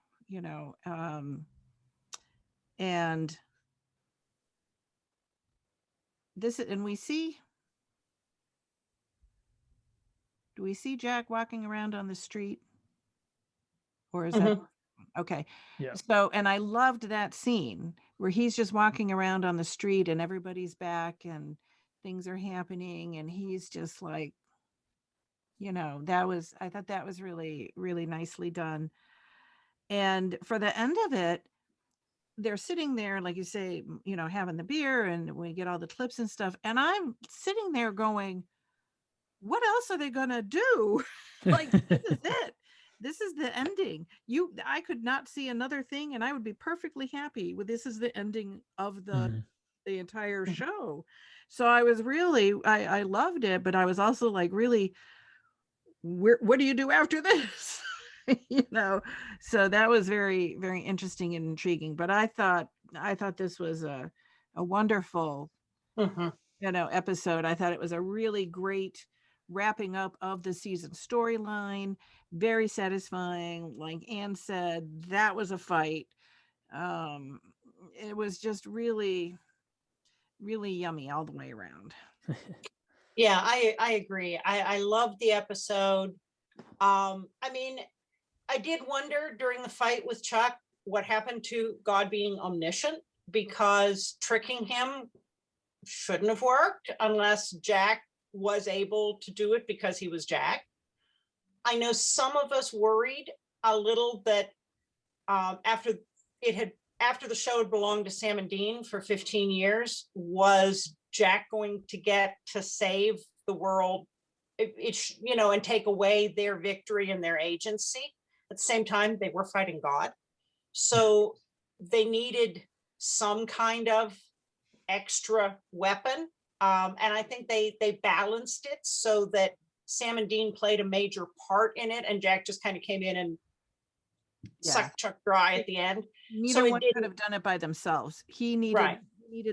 and this, and do we see Jack walking around on the street, or is that okay? Yeah. So, and I loved that scene where he's just walking around on the street and everybody's back and things are happening and he's just like, I thought that was really, really nicely done. And for the end of it, they're sitting there, like you say, having the beer, and we get all the clips and stuff. And I'm sitting there going, what else are they going to do? Like, this is it. This is the ending. I could not see another thing and I would be perfectly happy with this is the ending of the entire show. So I was really, I loved it, but I was also like, really, what do you do after this? So that was very, very interesting and intriguing. But I thought this was a wonderful, episode. I thought it was a really great wrapping up of the season storyline. Very satisfying. Like Anne said, that was a fight. It was just really, really yummy all the way around. Yeah, I agree. I loved the episode. I mean, I did wonder during the fight with Chuck what happened to God being omniscient, because tricking him shouldn't have worked unless Jack was able to do it because he was Jack. I know some of us worried a little that after the show had belonged to Sam and Dean for 15 years, was Jack going to get to save the world and take away their victory and their agency. At the same time, they were fighting God. So they needed some kind of extra weapon. And I think they balanced it so that Sam and Dean played a major part in it, and Jack just kind of came in and sucked Chuck dry at the end. Neither So it one could didn't- have done it by themselves. He needed Right.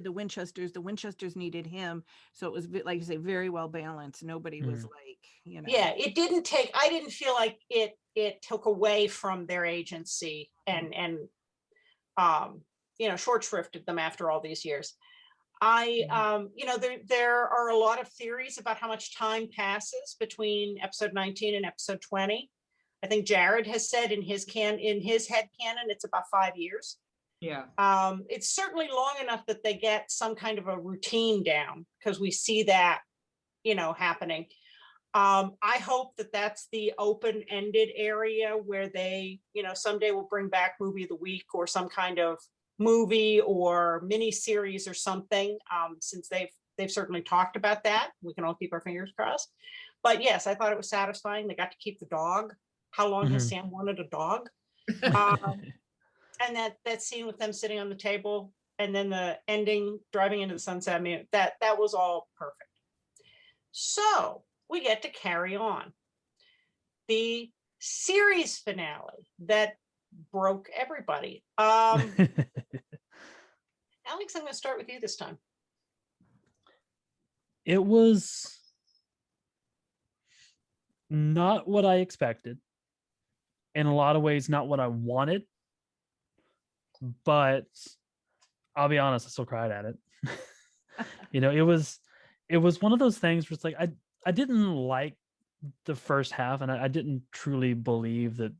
the Winchesters needed him. So it was like you say, very well balanced. Nobody was like, Yeah, it didn't take, I didn't feel like it took away from their agency and short shrifted them after all these years. There are a lot of theories about how much time passes between episode 19 and episode 20. I think Jared has said in his head canon, it's about 5 years. Yeah. It's certainly long enough that they get some kind of a routine down, because we see that, happening. I hope that that's the open-ended area where they, someday will bring back movie of the week or some kind of movie or mini series or something, since they've certainly talked about that. We can all keep our fingers crossed. But yes, I thought it was satisfying. They got to keep the dog. How long has Sam wanted a dog? And that scene with them sitting on the table, and then the ending, driving into the sunset, I mean, that was all perfect. So we get to carry on the series finale that broke everybody. Alex, I'm going to start with you this time. It was not what I expected. In a lot of ways, not what I wanted. But I'll be honest, I still cried at it. It was one of those things where it's like I didn't like the first half, and I didn't truly believe that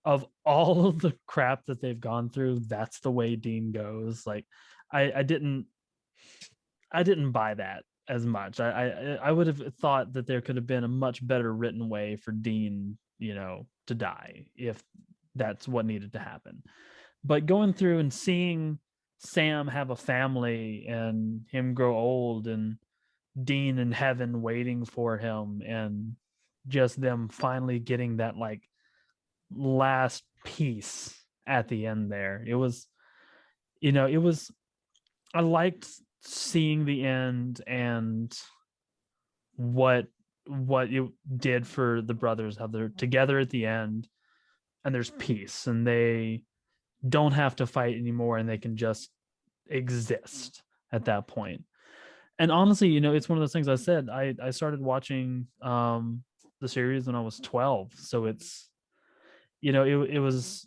of all of the crap that they've gone through, that's the way Dean goes. Like I didn't buy that as much. I would have thought that there could have been a much better written way for Dean, to die if that's what needed to happen. But going through and seeing Sam have a family and him grow old, and Dean in heaven waiting for him, and just them finally getting that like last piece at the end there. I liked seeing the end and what it did for the brothers, how they're together at the end and there's peace and they don't have to fight anymore and they can just exist at that point. And honestly, it's one of those things I said, I started watching the series when I was 12. So it's, it was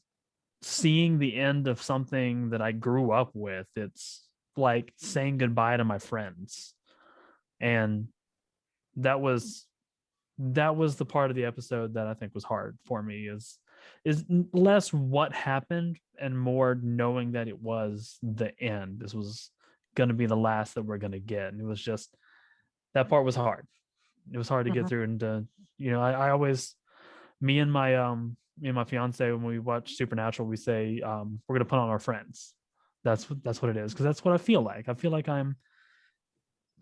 seeing the end of something that I grew up with. It's like saying goodbye to my friends. And that was the part of the episode that I think was hard for me, is less what happened and more knowing that it was the end. This was going to be the last that we're going to get. And it was just, that part was hard. It was hard to get through. And, I always, me and my fiance, when we watch Supernatural, we say, we're going to put on our friends. That's what it is. Because that's what I feel like. I feel like I'm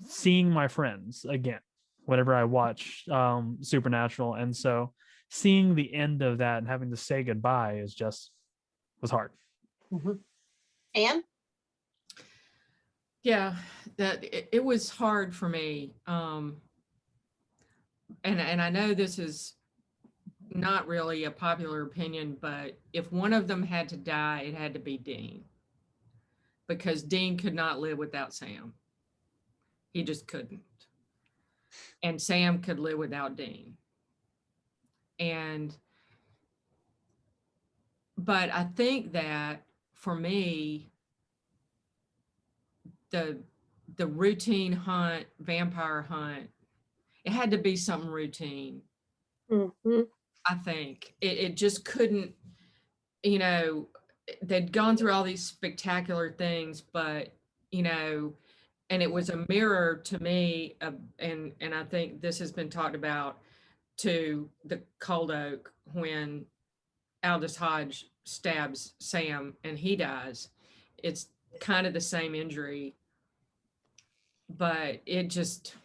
seeing my friends again whenever I watch Supernatural. And so seeing the end of that and having to say goodbye was hard. Mm-hmm. Anne? Yeah, that it was hard for me. And I know this is not really a popular opinion, but if one of them had to die, it had to be Dean. Because Dean could not live without Sam. He just couldn't. And Sam could live without Dean. But I think that for me, the routine hunt, vampire hunt, it had to be something routine. Mm-hmm. I think it just couldn't, they'd gone through all these spectacular things, but, and it was a mirror to me, and I think this has been talked about, to the Cold Oak when Aldous Hodge stabs Sam and he dies. It's kind of the same injury, but it just,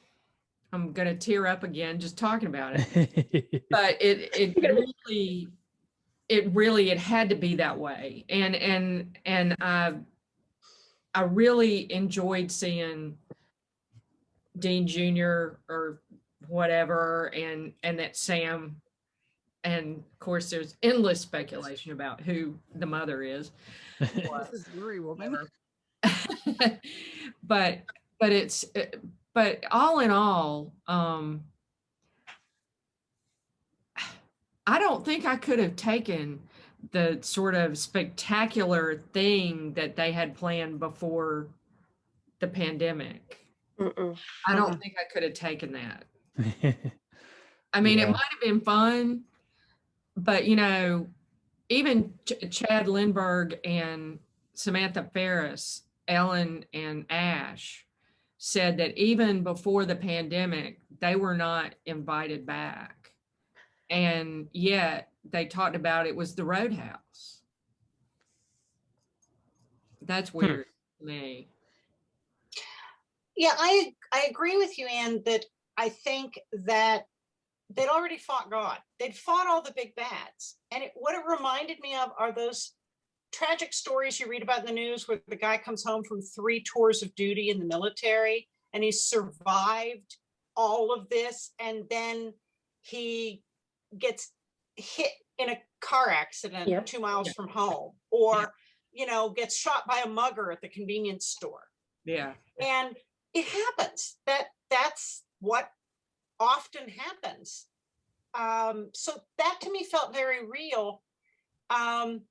I'm going to tear up again just talking about it. But it really it had to be that way. And I really enjoyed seeing Dean Jr. or whatever, and that Sam, and of course there's endless speculation about who the mother is. This is Brewery Woman. but but all in all, I don't think I could have taken the sort of spectacular thing that they had planned before the pandemic. Mm-mm. I don't think I could have taken that. I Yeah. mean, it might have been fun, but even Chad Lindbergh and Samantha Ferris, Ellen and Ash said that even before the pandemic, they were not invited back. And yet they talked about it was the Roadhouse. That's weird to me. Yeah, I agree with you, Anne, that I think that they'd already fought God. They'd fought all the big bads. And what it reminded me of are those tragic stories you read about in the news where the guy comes home from 3 tours of duty in the military and he's survived all of this. And then he gets hit in a car accident Yep. 2 miles Yeah. from home, or, gets shot by a mugger at the convenience store. Yeah. And it happens. That's what often happens. So that to me felt very real. And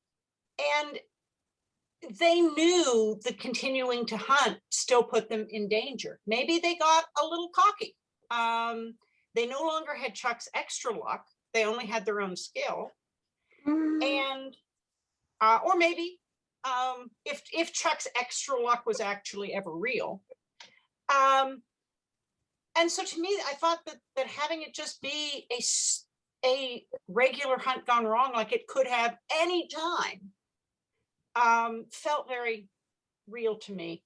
they knew that continuing to hunt still put them in danger. Maybe they got a little cocky. They no longer had Chuck's extra luck. They only had their own skill. And, or maybe if Chuck's extra luck was actually ever real. And so to me, I thought that having it just be a regular hunt gone wrong, like it could have any time, felt very real to me.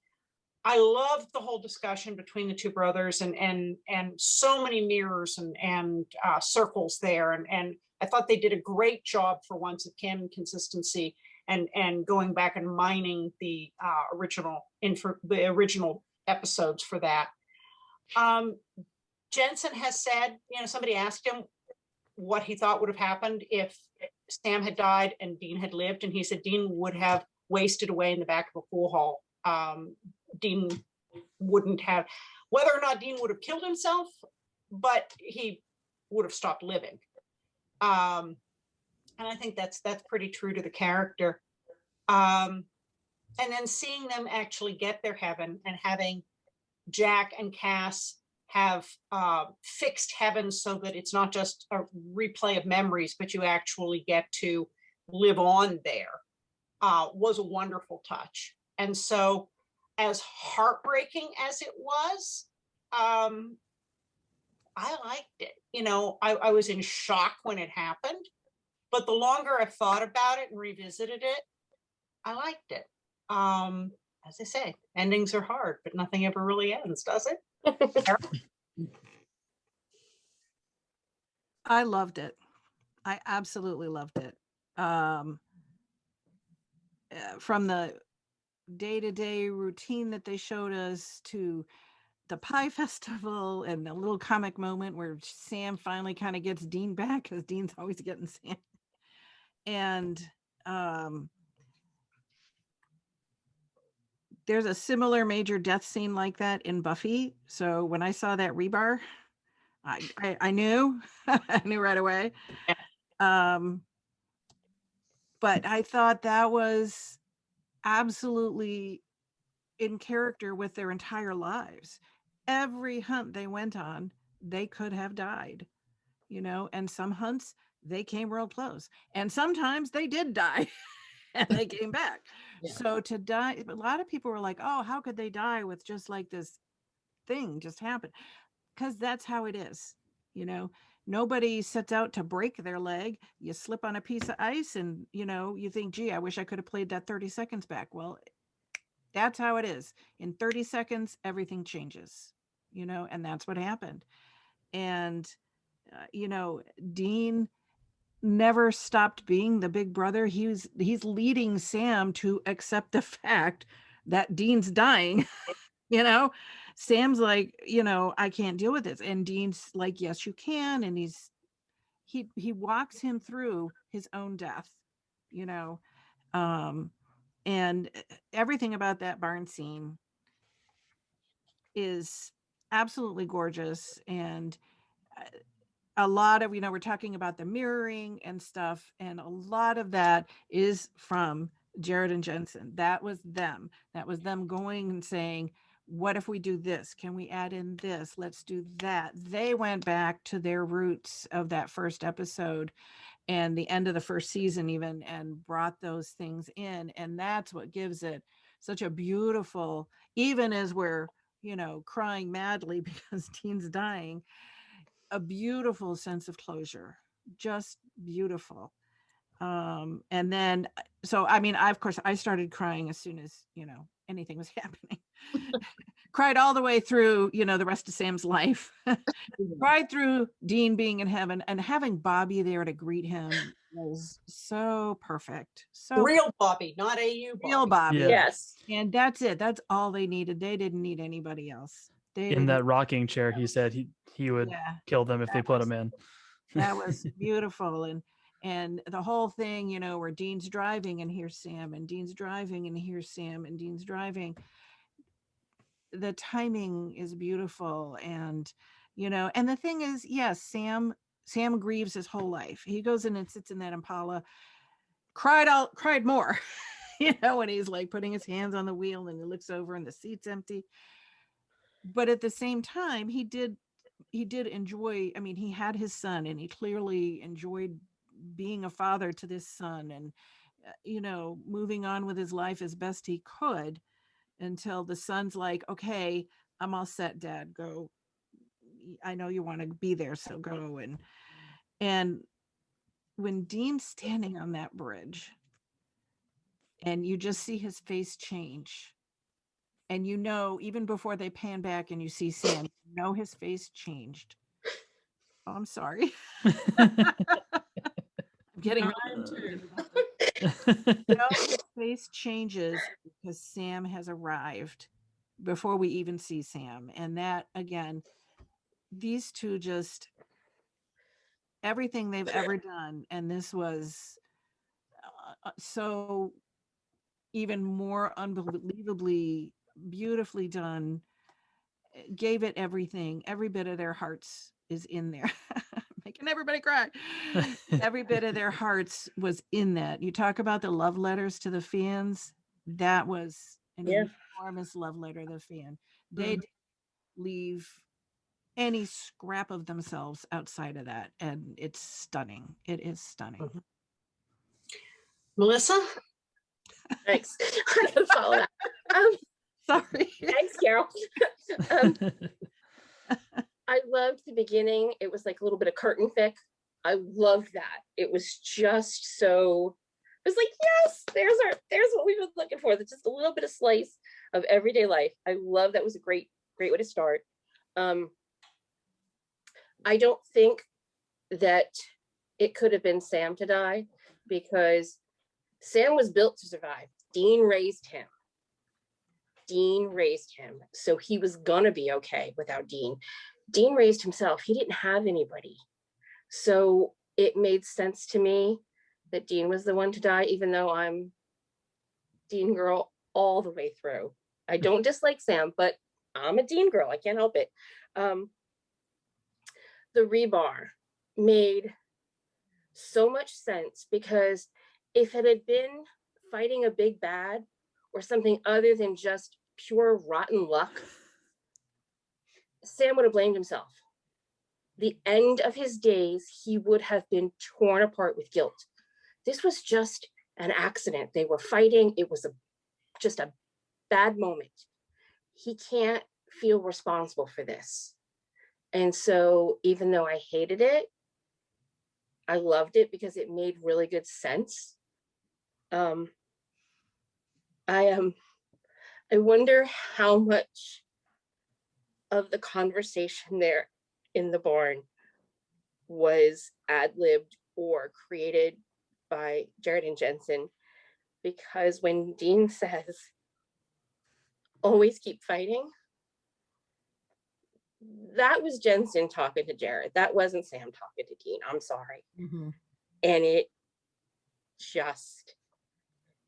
I loved the whole discussion between the 2 brothers, and so many mirrors and circles there. And I thought they did a great job for once of canon consistency and going back and mining the original episodes for that. Jensen has said, somebody asked him what he thought would have happened if Sam had died and Dean had lived. And he said Dean would have wasted away in the back of a pool hall. Dean wouldn't have, whether or not Dean would have killed himself, but he would have stopped living. And I think that's pretty true to the character. And then seeing them actually get their heaven, and having Jack and Cass have fixed heaven so that it's not just a replay of memories, but you actually get to live on there, was a wonderful touch. And so, as heartbreaking as it was, I liked it. I was in shock when it happened, but the longer I thought about it and revisited it, I liked it. As I say, endings are hard, but nothing ever really ends, does it? I loved it. I absolutely loved it. From the day-to-day routine that they showed us to the pie festival and the little comic moment where Sam finally kind of gets Dean back, because Dean's always getting Sam. And there's a similar major death scene like that in Buffy. So when I saw that rebar, I knew, I knew right away. But I thought that was absolutely in character with their entire lives. Every hunt they went on, they could have died, and some hunts they came real close, and sometimes they did die and they came back. Yeah. So to die, a lot of people were like, oh, how could they die with just like this thing just happened? Because that's how it is. Nobody sets out to break their leg. You slip on a piece of ice and you think, gee, I wish I could have played that 30 seconds back. Well, that's how it is. In 30 seconds everything changes. and that's what happened. And, Dean never stopped being the big brother. He's leading Sam to accept the fact that Dean's dying. Sam's like, I can't deal with this. And Dean's like, yes, you can. And he walks him through his own death, and everything about that barn scene is absolutely gorgeous. And a lot of, we're talking about the mirroring and stuff, and a lot of that is from Jared and Jensen. That was them going and saying, what if we do this? Can we add in this? Let's do that. They went back to their roots of that first episode and the end of the first season even, and brought those things in. And that's what gives it such a beautiful, even as we're, crying madly because Dean's dying, a beautiful sense of closure, just beautiful. And then, so, of course I started crying as soon as, anything was happening. Cried all the way through, the rest of Sam's life. Cried through Dean being in heaven, and having Bobby there to greet him was so perfect. So Real Bobby, not AU Bobby. real Bobby. Yeah. Yes. And that's it. That's all they needed. They didn't need anybody else. In that rocking chair, he said he would kill them if they put him in. That was beautiful. And the whole thing, where Dean's driving and here's Sam, and Dean's driving and here's Sam, and Dean's driving. The timing is beautiful. And, and the thing is, yes, Sam grieves his whole life. He goes in and sits in that Impala, cried more, when he's like putting his hands on the wheel and he looks over and the seat's empty. But at the same time, he did enjoy, he had his son, and he clearly enjoyed being a father to this son, and moving on with his life as best he could, until the son's like, okay, I'm all set, Dad, go. I know you want to be there, so go. And when Dean's standing on that bridge and you just see his face change, and even before they pan back and you see Sam, his face changed. Oh, I'm sorry. I'm getting his face changes because Sam has arrived before we even see Sam. And that, again, these two, just everything they've ever done, and this was so even more unbelievably beautifully done, gave it everything. Every bit of their hearts is in there. Making everybody cry. Every bit of their hearts was in that. You talk about the love letters to the fans. That was an enormous love letter to the fan. They didn't leave any scrap of themselves outside of that. And it's stunning. It is stunning. Melissa? Thanks. I gotta follow that. Sorry. Thanks, Carole. I loved the beginning. It was like a little bit of curtain fic. I loved that. It was just so, it was like, yes, there's what we've been looking for. That's just a little bit of slice of everyday life. I love that. Was a great way to start. I don't think that it could have been Sam to die, because Sam was built to survive. Dean raised him. So he was gonna be okay without Dean. Dean raised himself. He didn't have anybody. So it made sense to me that Dean was the one to die, even though I'm Dean girl all the way through. I don't dislike Sam, but I'm a Dean girl. I can't help it. The rebar made so much sense, because if it had been fighting a big bad or something other than just pure rotten luck, Sam would have blamed himself. The end of his days, he would have been torn apart with guilt. This was just an accident. They were fighting. It was just a bad moment. He can't feel responsible for this. And so even though I hated it, I loved it because it made really good sense. I wonder how much of the conversation there in the barn was ad-libbed or created by Jared and Jensen, because when Dean says, always keep fighting, that was Jensen talking to Jared. That wasn't Sam talking to Dean. I'm sorry. Mhm. And it just,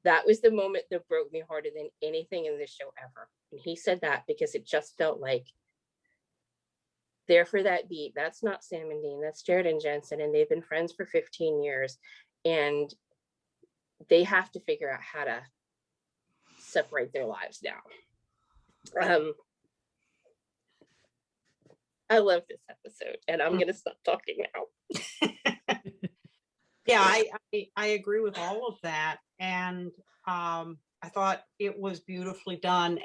that was the moment that broke me harder than anything in this show ever. And he said that because it just felt like, there for that beat, that's not Sam and Dean, that's Jared and Jensen, and they've been friends for 15 years, and they have to figure out how to separate their lives now. I love this episode, and I'm gonna stop talking now. Yeah, I agree with all of that, and I thought it was beautifully done.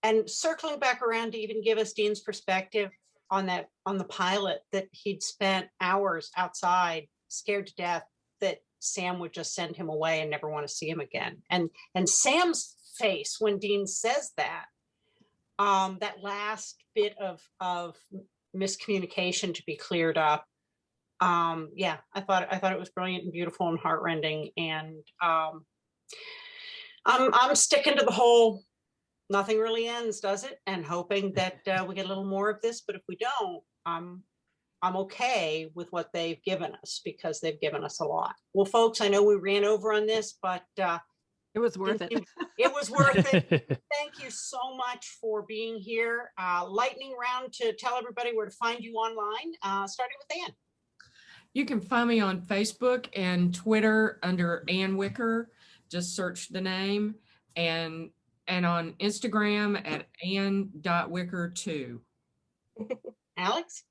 And circling back around to even give us Dean's perspective on the pilot, that he'd spent hours outside, scared to death that Sam would just send him away and never want to see him again. And Sam's face when Dean says that, that last bit of miscommunication to be cleared up. Yeah, I thought it was brilliant and beautiful and heartrending. And I'm sticking to the whole nothing really ends, does it? And hoping that we get a little more of this. But if we don't, I'm okay with what they've given us, because they've given us a lot. Well, folks, I know we ran over on this, but It was worth it. it was worth it. Thank you so much for being here. Lightning round to tell everybody where to find you online, starting with Ann. You can find me on Facebook and Twitter under Ann Wicker. Just search the name, and on Instagram at ann.wicker2. Alex?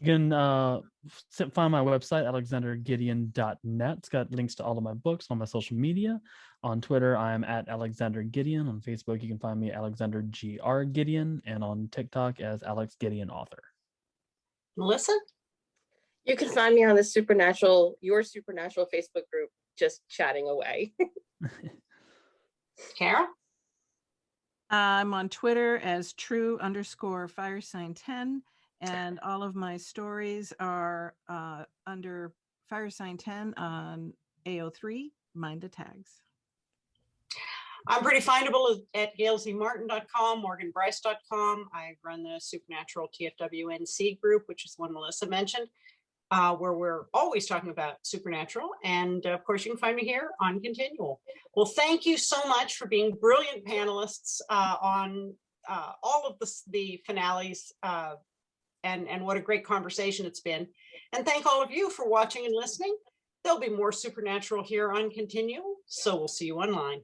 You can find my website, alexandergideon.net. It's got links to all of my books, all my social media. On Twitter, I am at Alexander Gideon. On Facebook, you can find me Alexander GR Gideon, and on TikTok as Alex Gideon Author. Melissa? You can find me on the Your Supernatural Facebook group, just chatting away. Carole? I'm on Twitter as true_firesign10, and all of my stories are under firesign10 on AO3, Mind the Tags. I'm pretty findable at gailzmartin.com, morganbryce.com. I run the Supernatural TFWNC group, which is one Melissa mentioned, where we're always talking about Supernatural. And of course, you can find me here on Continual. Well, thank you so much for being brilliant panelists on all of the finales, and what a great conversation it's been. And thank all of you for watching and listening. There'll be more Supernatural here on Continual, so we'll see you online.